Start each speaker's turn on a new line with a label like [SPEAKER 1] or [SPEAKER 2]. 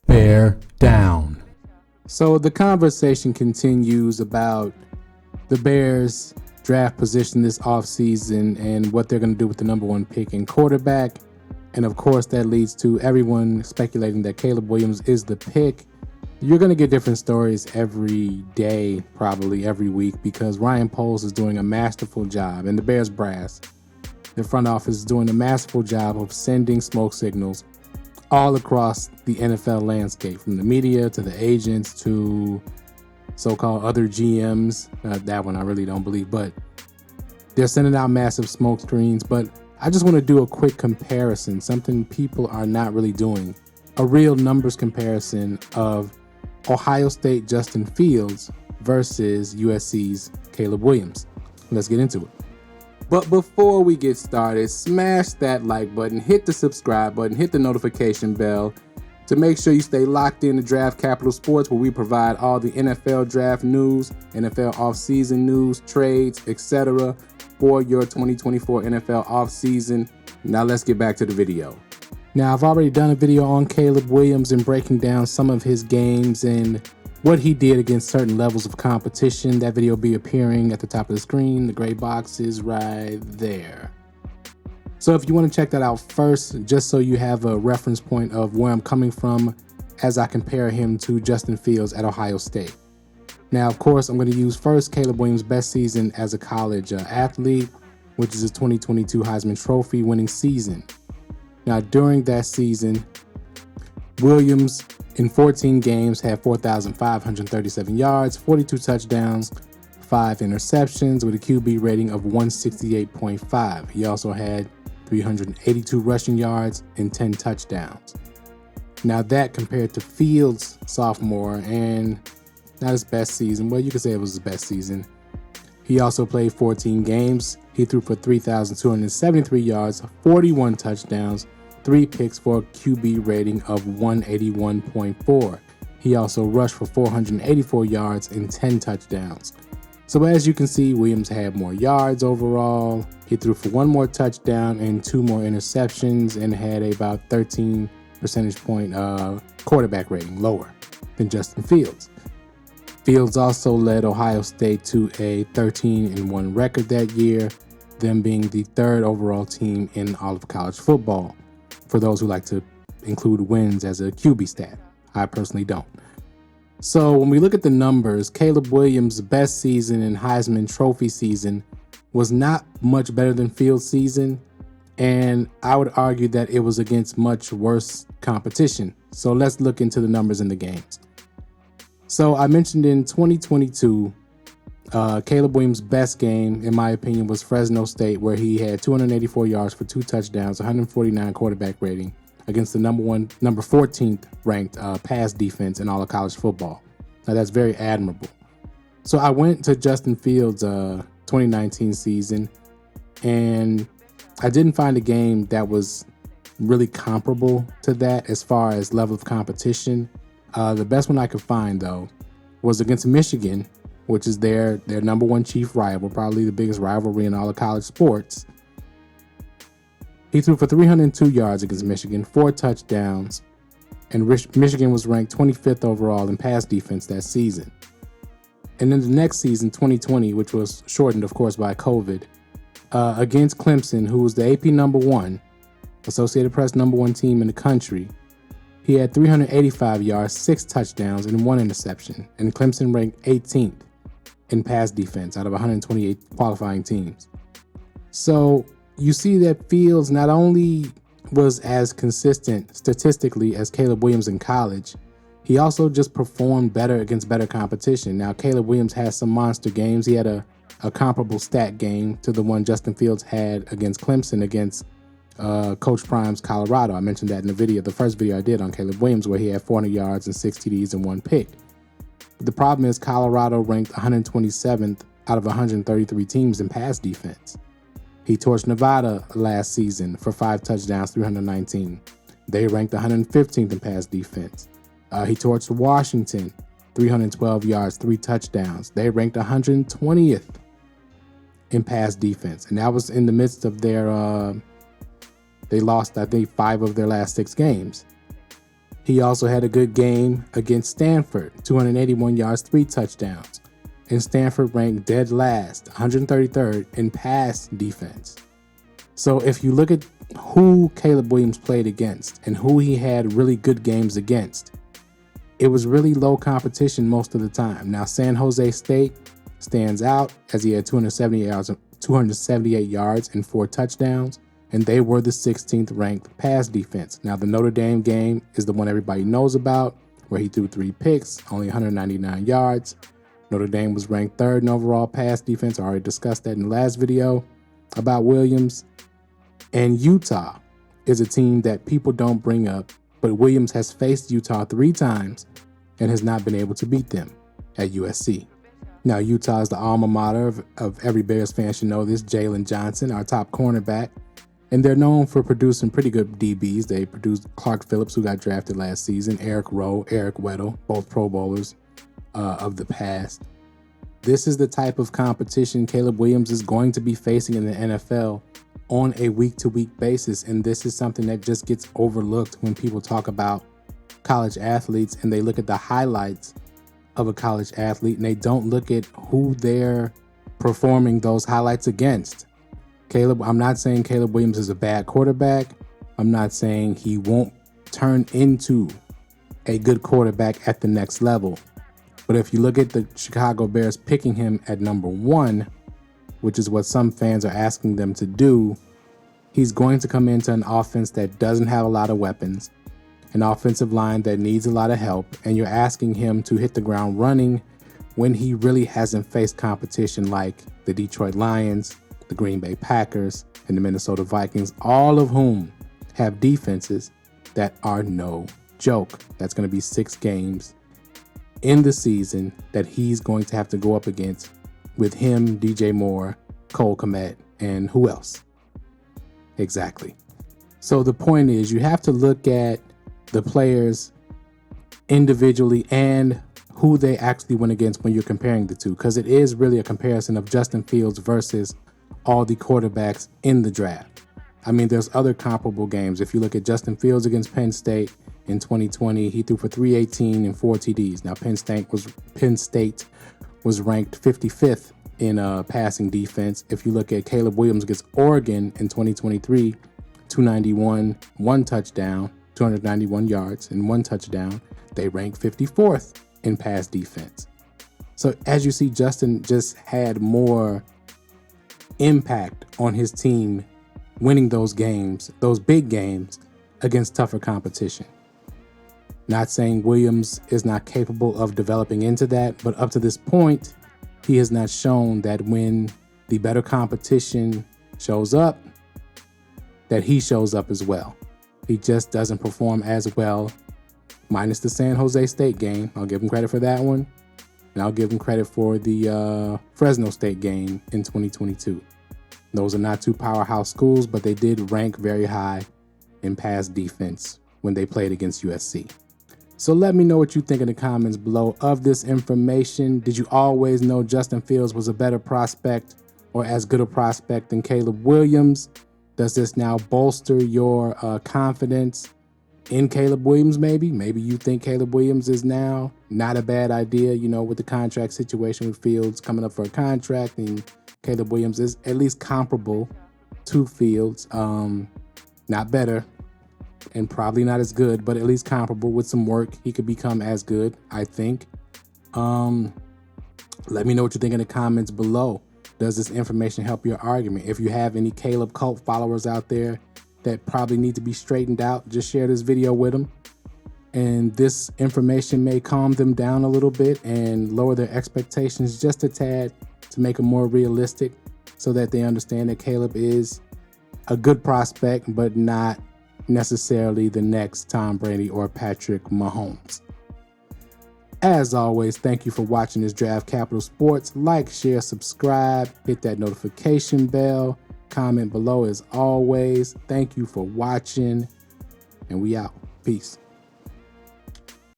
[SPEAKER 1] Bear down.
[SPEAKER 2] So the conversation continues about the Bears' draft position this offseason and what they're going to do with the number one pick in quarterback. And of course, that leads to everyone speculating that Caleb Williams is the pick. You're going to get different stories every day, probably every week, because Ryan Poles is doing a masterful job, and the Bears brass, the front office, is doing a masterful job of sending smoke signals all across the NFL landscape, from the media to the agents to so-called other GMs. That one I really don't believe, but they're sending out massive smoke screens. But I just want to do a quick comparison, something people are not really doing, a real numbers comparison of Ohio State Justin Fields versus USC's Caleb Williams. Let's get into it. But before we get started, smash that like button, hit the subscribe button, hit the notification bell to make sure you stay locked in to Draft Capital Sports, where we provide all the NFL draft news, NFL offseason news, trades, etc. for your 2024 NFL offseason. Now let's get back to the video. Now, I've already done a video on Caleb Williams and breaking down some of his games and what he did against certain levels of competition. That video will be appearing at the top of the screen. The gray box is right there. So if you want to check that out first, just so you have a reference point of where I'm coming from as I compare him to Justin Fields at Ohio State. Now, of course, I'm going to use first Caleb Williams' best season as a college athlete, which is his 2022 Heisman Trophy winning season. Now, during that season, Williams in 14 games had 4,537 yards, 42 touchdowns, 5 interceptions with a QB rating of 168.5. He also had 382 rushing yards and 10 touchdowns. Now that compared to Fields' sophomore and not his best season. Well, you could say it was his best season. He also played 14 games. He threw for 3,273 yards, 41 touchdowns, 3 picks for a QB rating of 181.4. He also rushed for 484 yards and 10 touchdowns. So as you can see, Williams had more yards overall. He threw for 1 more touchdown and 2 more interceptions and had about 13 percentage point quarterback rating, lower than Justin Fields. Fields also led Ohio State to a 13-1 record that year, them being the 3rd overall team in all of college football, for those who like to include wins as a QB stat. I personally don't. So when we look at the numbers, Caleb Williams' best season and Heisman Trophy season was not much better than Fields' season, and I would argue that it was against much worse competition. So let's look into the numbers in the games. So I mentioned in 2022, Caleb Williams' best game, in my opinion, was Fresno State, where he had 284 yards for 2 touchdowns, 149 quarterback rating against the number 14th ranked pass defense in all of college football. Now that's very admirable. So I went to Justin Fields' 2019 season, and I didn't find a game that was really comparable to that as far as level of competition. The best one I could find, though, was against Michigan, which is their number 1 chief rival, probably the biggest rivalry in all of college sports. He threw for 302 yards against Michigan, 4 touchdowns, and Michigan was ranked 25th overall in pass defense that season. And then the next season, 2020, which was shortened, of course, by COVID, against Clemson, who was the AP number 1, Associated Press number 1 team in the country, he had 385 yards, 6 touchdowns, and 1 interception, and Clemson ranked 18th in pass defense out of 128 qualifying teams. So you see that Fields not only was as consistent statistically as Caleb Williams in college, he also just performed better against better competition. Now, Caleb Williams has some monster games. He had a comparable stat game to the one Justin Fields had against Clemson against Coach Prime's Colorado. I mentioned that in the video, the first video I did on Caleb Williams, where he had 400 yards and 6 TDs and 1 pick. The problem is Colorado ranked 127th out of 133 teams in pass defense. He torched Nevada last season for 5 touchdowns, 319. They ranked 115th in pass defense. He torched Washington, 312 yards, 3 touchdowns. They ranked 120th in pass defense. And that was in the midst of their, they lost, I think, 5 of their last 6 games. He also had a good game against Stanford, 281 yards, 3 touchdowns. And Stanford ranked dead last, 133rd in pass defense. So if you look at who Caleb Williams played against and who he had really good games against, it was really low competition most of the time. Now, San Jose State stands out as he had 278 yards and 4 touchdowns, and they were the 16th ranked pass defense. Now, the Notre Dame game is the one everybody knows about, where he threw 3 picks, only 199 yards. Notre Dame was ranked 3rd in overall pass defense. I already discussed that in the last video about Williams. And Utah is a team that people don't bring up, but Williams has faced Utah 3 times and has not been able to beat them at USC. Now, Utah is the alma mater of every Bears fan should know this, Jalen Johnson, our top cornerback. And they're known for producing pretty good DBs. They produced Clark Phillips, who got drafted last season, Eric Rowe, Eric Weddle, both Pro Bowlers of the past. This is the type of competition Caleb Williams is going to be facing in the NFL on a week-to-week basis. And this is something that just gets overlooked when people talk about college athletes and they look at the highlights of a college athlete and they don't look at who they're performing those highlights against. I'm not saying Caleb Williams is a bad quarterback. I'm not saying he won't turn into a good quarterback at the next level. But if you look at the Chicago Bears picking him at number 1, which is what some fans are asking them to do, he's going to come into an offense that doesn't have a lot of weapons, an offensive line that needs a lot of help, and you're asking him to hit the ground running when he really hasn't faced competition like the Detroit Lions, the Green Bay Packers, and the Minnesota Vikings, all of whom have defenses that are no joke. That's going to be 6 games in the season that he's going to have to go up against with him, DJ Moore, Cole Kmet, and who else? Exactly. So the point is, you have to look at the players individually and who they actually went against when you're comparing the two, because it is really a comparison of Justin Fields versus all the quarterbacks in the draft. I mean, there's other comparable games. If you look at Justin Fields against Penn State in 2020, he threw for 318 and 4 TDs. Now, Penn State was ranked 55th in passing defense. If you look at Caleb Williams against Oregon in 2023, 291, 1 touchdown, 291 yards and 1 touchdown, they ranked 54th in pass defense. So as you see, Justin just had more impact on his team winning those games, those big games against tougher competition. Not saying Williams is not capable of developing into that, but up to this point, he has not shown that when the better competition shows up, that he shows up as well. He just doesn't perform as well, minus the San Jose State game. I'll give him credit for that one. And I'll give him credit for the Fresno State game in 2022. Those are not 2 powerhouse schools, but they did rank very high in pass defense when they played against USC. So let me know what you think in the comments below of this information. Did you always know Justin Fields was a better prospect or as good a prospect than Caleb Williams? Does this now bolster your confidence in Caleb Williams maybe? Maybe you think Caleb Williams is now not a bad idea, you know, with the contract situation with Fields coming up for a contract, and Caleb Williams is at least comparable to Fields. Not better and probably not as good, but at least comparable. With some work, he could become as good, I think. Let me know what you think in the comments below. Does this information help your argument? If you have any Caleb cult followers out there that probably need to be straightened out, just share this video with them. And this information may calm them down a little bit and lower their expectations just a tad to make them more realistic, so that they understand that Caleb is a good prospect, but not necessarily the next Tom Brady or Patrick Mahomes. As always, thank you for watching this Draft Capital Sports. Like, share, subscribe, hit that notification bell, comment below as always. Thank you for watching, and we out. Peace.